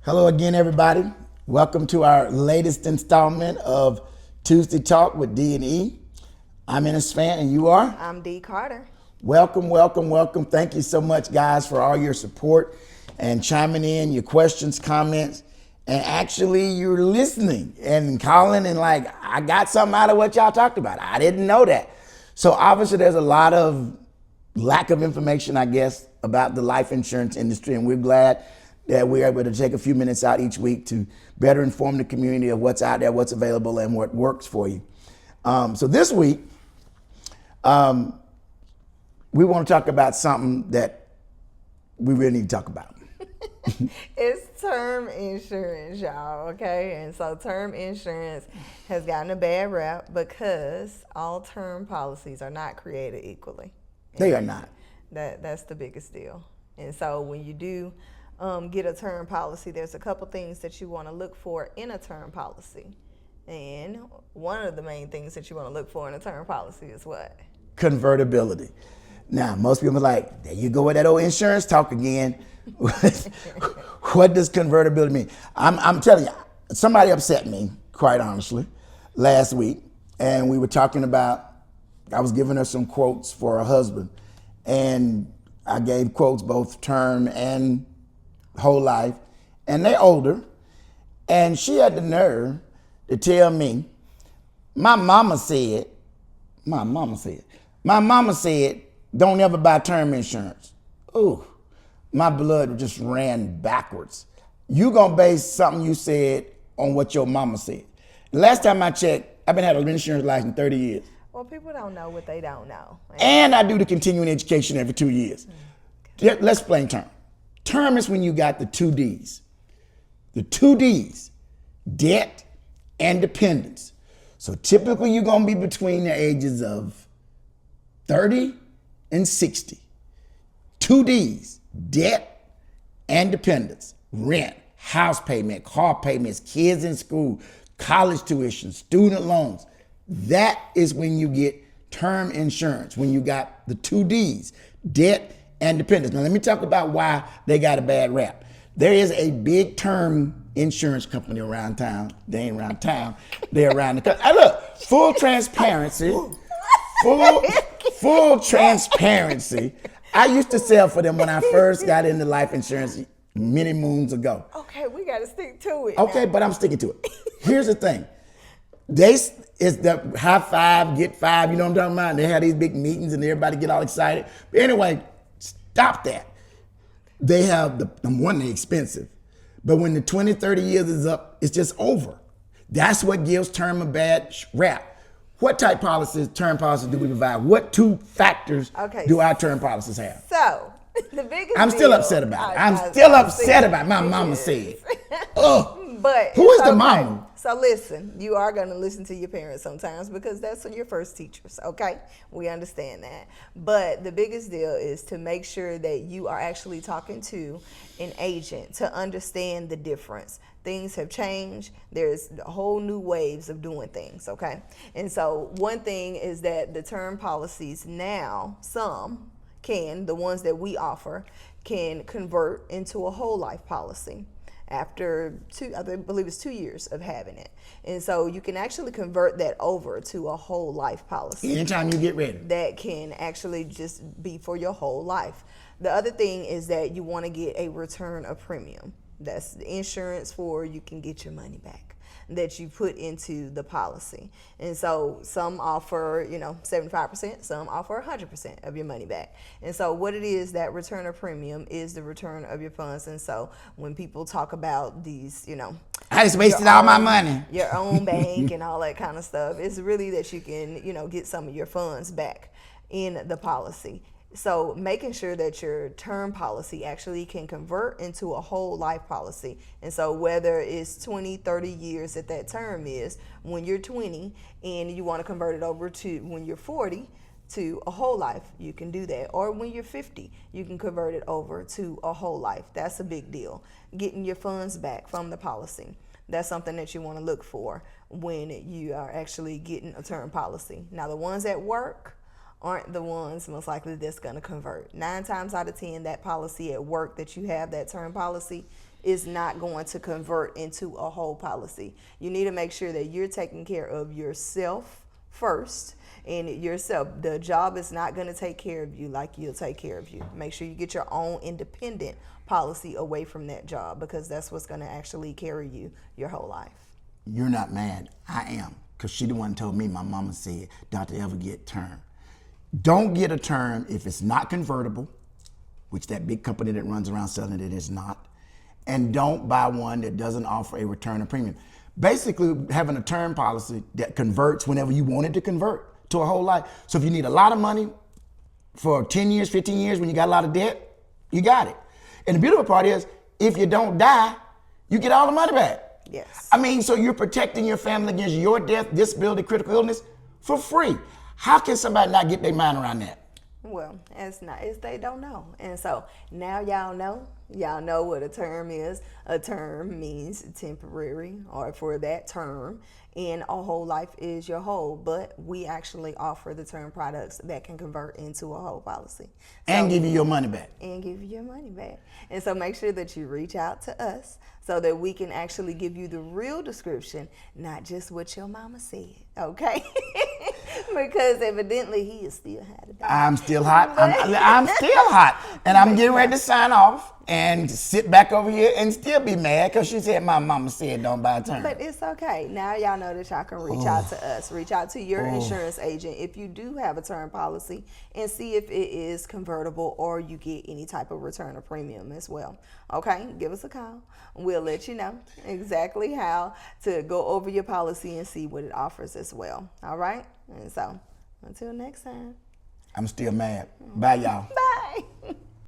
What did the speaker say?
Hello again, everybody. Welcome to our latest installment of Tuesday Talk with Dee and E. I'm Ennis Fan, and you are? I'm Dee Carter. Welcome, welcome, welcome. Thank you so much, guys, for all your support and chiming in, your questions, comments, and actually you're listening and calling and like, I got something out of what y'all talked about. I didn't know that. So obviously there's a lot of lack of information, I guess, about the life insurance industry, and we're glad that we're able to take a few minutes out each week to better inform the community of what's out there, what's available, and what works for you. So this week, we want to talk about something that we really need to talk about. It's term insurance, y'all, okay? And so term insurance has gotten a bad rap because all term policies are not created equally. They are not. That's the biggest deal. And so when you do get a term policy, there's a couple things that you want to look for in a term policy. And one of the main things that you want to look for in a term policy is what? Convertibility. Now, most people are like, there you go with that old insurance talk again. What does convertibility mean? I'm telling you, somebody upset me, quite honestly, last week. And we were talking about, I was giving her some quotes for her husband. And I gave quotes both term and whole life, and they're older, and she had the nerve to tell me, my mama said, don't ever buy term insurance. Ooh, my blood just ran backwards. You gonna base something you said on what your mama said. The last time I checked, I've been having an insurance license 30 years. Well, people don't know what they don't know. And I do the continuing education every 2 years. Let's explain term. Term is when you got the two D's. The two D's, debt and dependence. So typically you're gonna be between the ages of 30 and 60. Two D's, debt and dependence. Rent, house payment, car payments, kids in school, college tuition, student loans. That is when you get term insurance, when you got the two D's, debt and dependence. Now let me talk about why they got a bad rap. There is a big term insurance company around town. They ain't around town. They're around the country. Look, full transparency. Full transparency. I used to sell for them when I first got into life insurance many moons ago. Okay, we got to stick to it. Okay, now. but I'm sticking to it. Here's the thing. It's the high five, get five, you know what I'm talking about? And they have these big meetings and everybody get all excited. But anyway, stop that. They have they're expensive. But when the 20, 30 years is up, it's just over. That's what gives term a bad rap. What type term policies do we provide? What two factors do our term policies have? So, the biggest I'm still upset about it. I'm still upset about it. My mama said. Ugh. But who is the mama? So listen, you are going to listen to your parents sometimes because that's your first teachers, okay? We understand that. But the biggest deal is to make sure that you are actually talking to an agent to understand the difference. Things have changed. There's whole new waves of doing things, okay? And so one thing is that the term policies now, the ones that we offer, can convert into a whole life policy after I believe it's 2 years of having it. And so you can actually convert that over to a whole life policy. Anytime you get ready. That can actually just be for your whole life. The other thing is that you want to get a return of premium. That's the insurance for you can get your money back that you put into the policy. And so some offer, 75%, some offer 100% of your money back. And so what it is, that return of premium is the return of your funds. And so when people talk about these, I just wasted all my money. Your own bank and all that kind of stuff, it's really that you can, get some of your funds back in the policy. So making sure that your term policy actually can convert into a whole life policy. And so whether it's 20, 30 years that term is, when you're 20 and you want to convert it over to when you're 40 to a whole life, you can do that. Or when you're 50, you can convert it over to a whole life. That's a big deal. Getting your funds back from the policy. That's something that you want to look for when you are actually getting a term policy. Now, the ones that work aren't the ones most likely that's going to convert. 9 times out of 10, that policy at work that you have, that term policy, is not going to convert into a whole policy. You need to make sure that you're taking care of yourself first. And yourself, the job is not going to take care of you like you'll take care of you. Make sure you get your own independent policy away from that job, because that's what's going to actually carry you your whole life. You're not mad. I am, because she the one who told me my mama said not to ever get term. Don't get a term if it's not convertible, which that big company that runs around selling it is not. And don't buy one that doesn't offer a return of premium. Basically, having a term policy that converts whenever you want it to convert to a whole life. So if you need a lot of money for 10 years, 15 years, when you got a lot of debt, you got it. And the beautiful part is, if you don't die, you get all the money back. Yes. I mean, so you're protecting your family against your death, disability, critical illness for free. How can somebody not get their mind around that? Well, it's they don't know. And so now y'all know what a term is. A term means temporary, or for that term, and a whole life is your whole. But we actually offer the term products that can convert into a whole policy. And give you your money back. And give you your money back. And so make sure that you reach out to us so that we can actually give you the real description, not just what your mama said, okay? Because evidently he is still hot about it. I'm still hot. I'm still hot. And I'm getting ready to sign off and sit back over here and still be mad because she said my mama said don't buy a term. But it's okay. Now y'all know that y'all can reach out to us. Reach out to your insurance agent if you do have a term policy, and see if it is convertible or you get any type of return of premium as well. Okay? Give us a call. We'll let you know exactly how to go over your policy and see what it offers as well. All right? And so, until next time. I'm still mad. Bye, y'all. Bye.